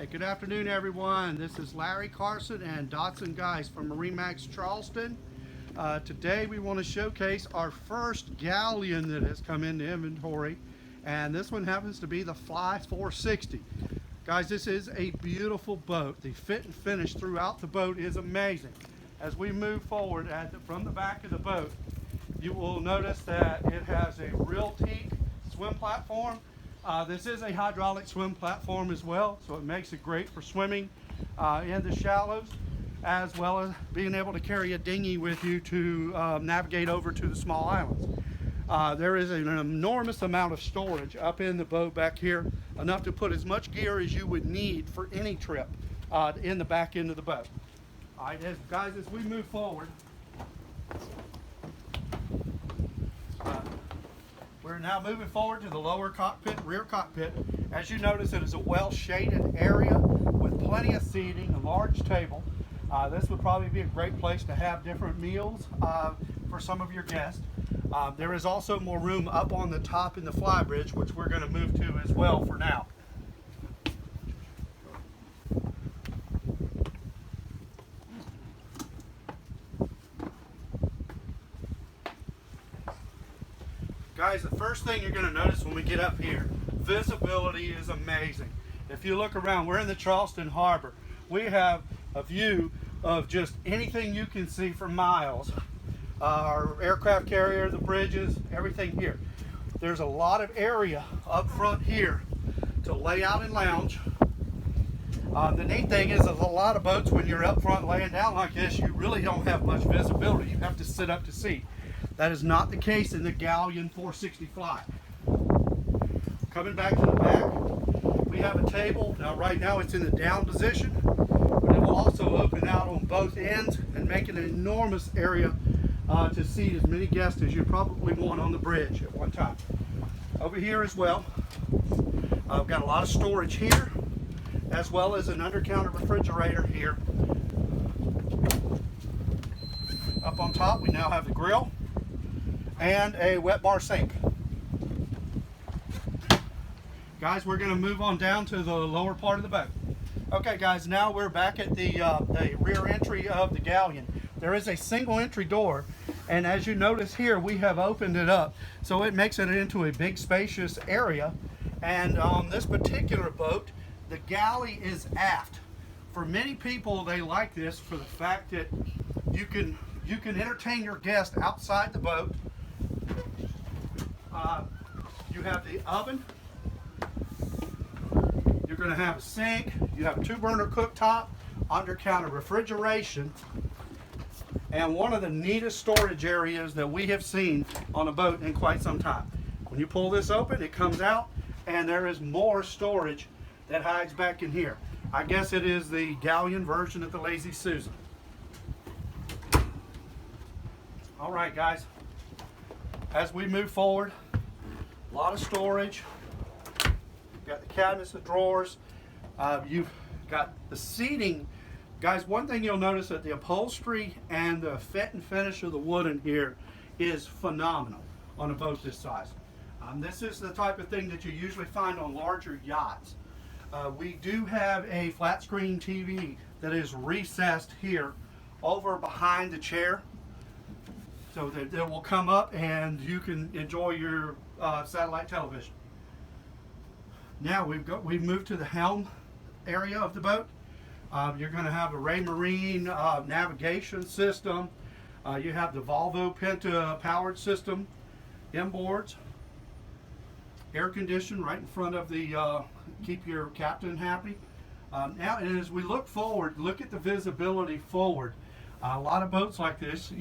Hey, good afternoon, everyone. This is Larry Carson and Dotson Guys from MarineMax Charleston. Today we want to showcase our first Galeon that has come into inventory, and this one happens to be the Fly 460. Guys, this is a beautiful boat. The fit and finish throughout the boat is amazing. As we move forward from the back of the boat, you will notice that it has a real teak swim platform. This is a hydraulic swim platform as well, so it makes it great for swimming in the shallows, as well as being able to carry a dinghy with you to navigate over to the small islands. There is an enormous amount of storage up in the boat back here, enough to put as much gear as you would need for any trip in the back end of the boat. All right, guys, as we move forward, we're now moving forward to the lower cockpit, rear cockpit. As you notice, it is a well-shaded area with plenty of seating, a large table. This would probably be a great place to have different meals for some of your guests. There is also more room up on the top in the fly bridge, which we're going to move to as well for now. Guys, the first thing you're going to notice when we get up here, visibility is amazing. If you look around, we're in the Charleston Harbor. We have a view of just anything you can see for miles. Our aircraft carrier, the bridges, everything here. There's a lot of area up front here to lay out and lounge. The neat thing is, there's a lot of boats when you're up front laying down like this, you really don't have much visibility. You have to sit up to see. That is not the case in the Galeon 460 Fly. Coming back to the back, we have a table. Now right now it's in the down position, but it will also open out on both ends and make an enormous area to seat as many guests as you probably want on the bridge at one time. Over here as well, I've got a lot of storage here, as well as an under-counter refrigerator here. Up on top, we now have the grill and a wet bar sink. Guys, we're going to move on down to the lower part of the boat. Okay guys, now we're back at the rear entry of the Galeon. There is a single entry door, and as you notice here, we have opened it up so it makes it into a big spacious area. And on this particular boat, the galley is aft. For many people, they like this for the fact that you can entertain your guests outside the boat. You have the oven, you're going to have a sink, you have a 2-burner cooktop, under-counter refrigeration, and one of the neatest storage areas that we have seen on a boat in quite some time. When you pull this open, it comes out, and there is more storage that hides back in here. I guess it is the Galeon version of the Lazy Susan. All right, guys. As we move forward, a lot of storage. You've got the cabinets and drawers. You've got the seating. Guys, one thing you'll notice that the upholstery and the fit and finish of the wood in here is phenomenal on a boat this size. This is the type of thing that you usually find on larger yachts. We do have a flat screen TV that is recessed here over behind the chair, so that it will come up and you can enjoy your satellite television. Now we've moved to the helm area of the boat. You're going to have a Raymarine navigation system. You have the Volvo Penta powered system, inboards, air conditioned right in front of the keep your captain happy. Now, and as we look forward, look at the visibility forward. A lot of boats like this,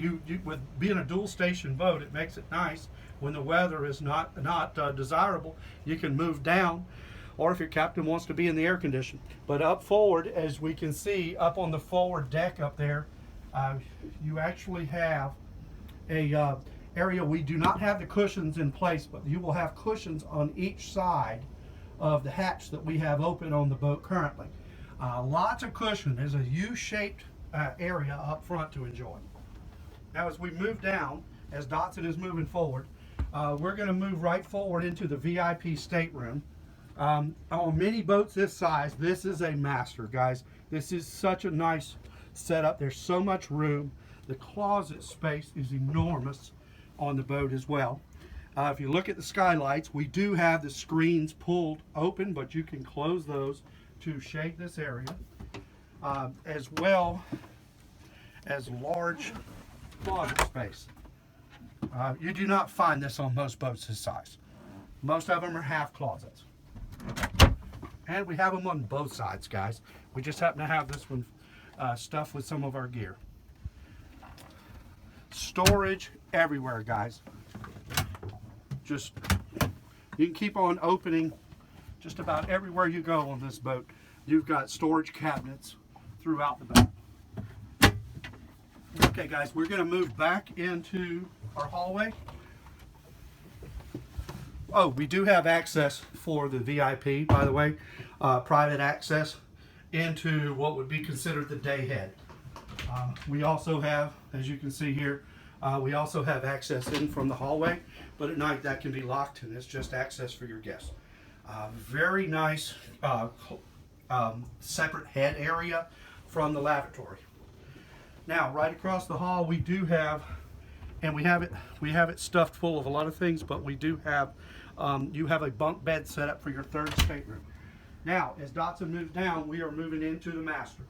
with being a dual station boat, it makes it nice when the weather is not desirable. You can move down, or if your captain wants to be in the air condition. But up forward, as we can see up on the forward deck up there, you actually have a area. We do not have the cushions in place, but you will have cushions on each side of the hatch that we have open on the boat currently. Lots of cushion. There's a U-shaped area up front to enjoy. Now as we move down, as Dotson is moving forward, we're going to move right forward into the VIP stateroom. On many boats this size, this is a master, guys. This is such a nice setup. There's so much room. The closet space is enormous on the boat as well. If you look at the skylights, we do have the screens pulled open, but you can close those to shade this area, as well as large closet space. You do not find this on most boats this size. Most of them are half closets. And we have them on both sides, guys. We just happen to have this one stuffed with some of our gear. Storage everywhere, guys. Just, you can keep on opening just about everywhere you go on this boat. You've got storage cabinets throughout the boat. Okay, guys, we're going to move back into our hallway. Oh, we do have access for the VIP, by the way, private access into what would be considered the day head. We also have, as you can see here, we also have access in from the hallway, but at night that can be locked and it's just access for your guests. Very nice separate head area from the lavatory. Now, right across the hall, we do have, and we have it stuffed full of a lot of things, but we do have, you have a bunk bed set up for your third stateroom. Now, as Dotson moves down, we are moving into the master.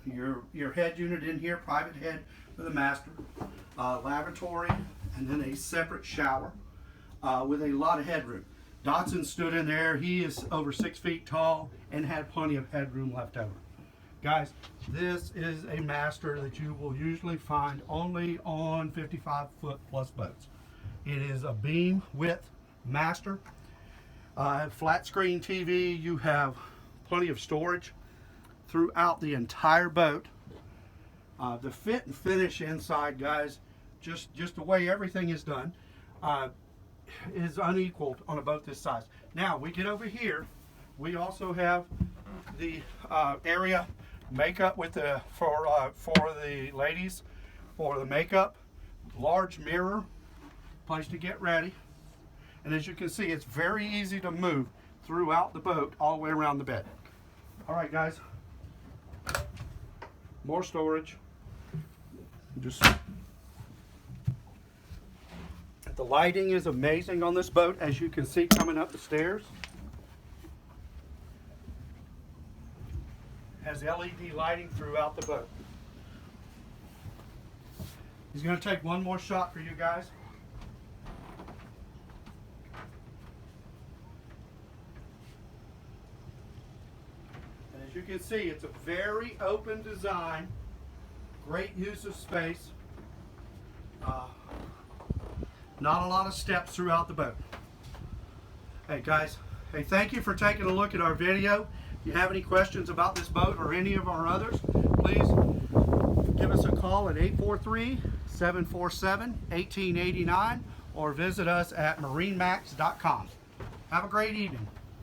Your head unit in here, private head for the master, lavatory, and then a separate shower with a lot of headroom. Dotson stood in there. He is over 6 feet tall and had plenty of headroom left over. Guys, this is a master that you will usually find only on 55-foot plus boats. It is a beam width master. Flat screen TV. You have plenty of storage throughout the entire boat. The fit and finish inside, guys, just the way everything is done, is unequaled on a boat this size. Now we get over here, we also have the area makeup with the for the ladies, for the makeup, large mirror, place to get ready, and as you can see, it's very easy to move throughout the boat all the way around the bed. All right, guys, more storage. Just the lighting is amazing on this boat, as you can see coming up the stairs. Has LED lighting throughout the boat. He's going to take one more shot for you guys. And as you can see, it's a very open design, great use of space. Not a lot of steps throughout the boat. Hey guys, hey, thank you for taking a look at our video. If you have any questions about this boat or any of our others, please give us a call at 843-747-1889 or visit us at MarineMax.com. Have a great evening.